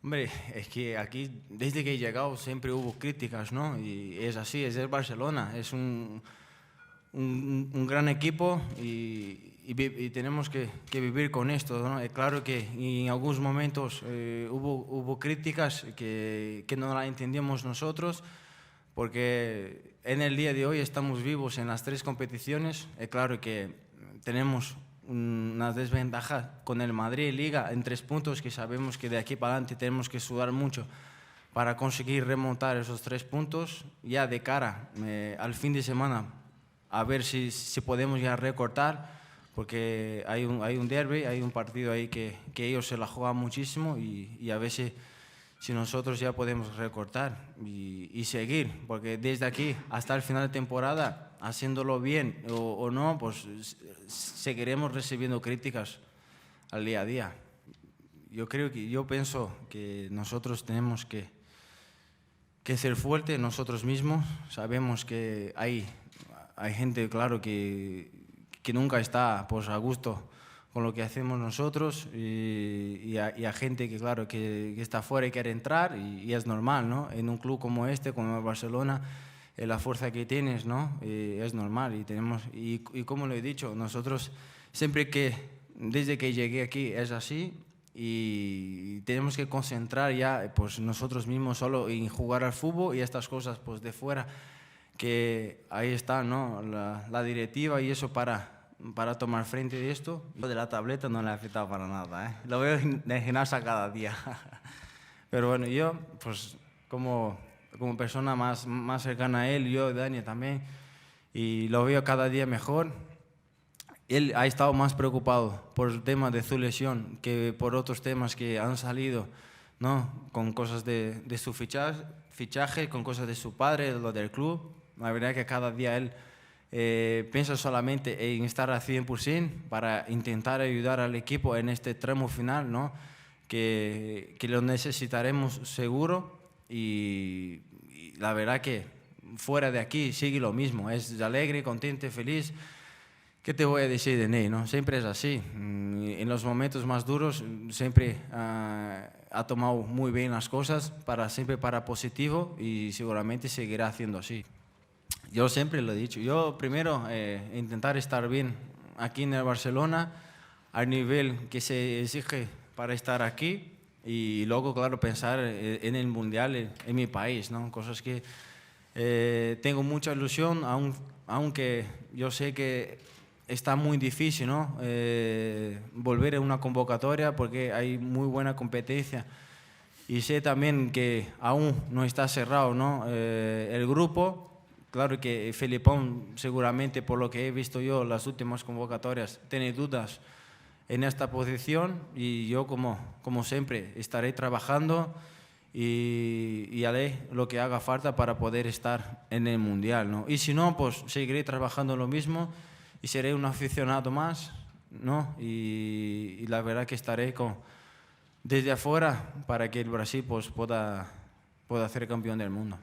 Hombre, es que aquí, desde que he llegado, siempre hubo críticas, ¿no? Y es así, es el Barcelona, es un gran equipo y tenemos que vivir con esto, ¿no? Claro que en algunos momentos hubo críticas que no las entendíamos nosotros, porque en el día de hoy estamos vivos en las tres competiciones. Claro que tenemos una desventaja con el Madrid Liga en 3 puntos, que sabemos que de aquí para adelante tenemos que sudar mucho para conseguir remontar esos 3 puntos, ya de cara al fin de semana, a ver si podemos ya recortar, porque hay un derbi, hay un partido ahí que ellos se la juegan muchísimo y a ver si nosotros ya podemos recortar y seguir, porque desde aquí hasta el final de temporada, haciéndolo bien o no, pues seguiremos recibiendo críticas al día a día. Yo pienso que nosotros tenemos que ser fuertes nosotros mismos. Sabemos que hay gente, claro, que nunca está pues, a gusto con lo que hacemos nosotros y a gente que, claro, que está fuera y quiere entrar y es normal, ¿no? En un club como este, como el Barcelona, la fuerza que tienes, ¿no? Es normal y como lo he dicho, nosotros siempre desde que llegué aquí es así y tenemos que concentrar ya pues nosotros mismos solo en jugar al fútbol y estas cosas pues de fuera, que ahí está, ¿no? La directiva y eso para tomar frente de esto. Lo de la tableta no le ha afectado para nada, ¿eh? Lo veo en el gimnasio cada día. Pero bueno, yo, pues como persona más cercana a él, yo, Dani también, y lo veo cada día mejor. Él ha estado más preocupado por el tema de su lesión que por otros temas que han salido, ¿no? Con cosas de su fichaje, con cosas de su padre, lo del club. La verdad que cada día él piensa solamente en estar al 100% para intentar ayudar al equipo en este tramo final, ¿no? Que lo necesitaremos seguro y la verdad que fuera de aquí sigue lo mismo, es alegre, contento, feliz. ¿Qué te voy a decir de Ney, no? Siempre es así. En los momentos más duros siempre ha tomado muy bien las cosas, siempre para positivo y seguramente seguirá haciendo así. Yo siempre lo he dicho. Yo primero intentar estar bien aquí en el Barcelona, al nivel que se exige para estar aquí y luego, claro, pensar en el Mundial en mi país, ¿no? Cosas que tengo mucha ilusión, aunque yo sé que está muy difícil, ¿no? Volver a una convocatoria porque hay muy buena competencia y sé también que aún no está cerrado, ¿no? El grupo. Claro que Felipón seguramente, por lo que he visto yo las últimas convocatorias, tiene dudas en esta posición y yo como siempre estaré trabajando y haré lo que haga falta para poder estar en el Mundial, ¿no? Y si no, pues seguiré trabajando lo mismo y seré un aficionado más, ¿no? Y la verdad que estaré desde afuera para que el Brasil pues, pueda ser campeón del mundo.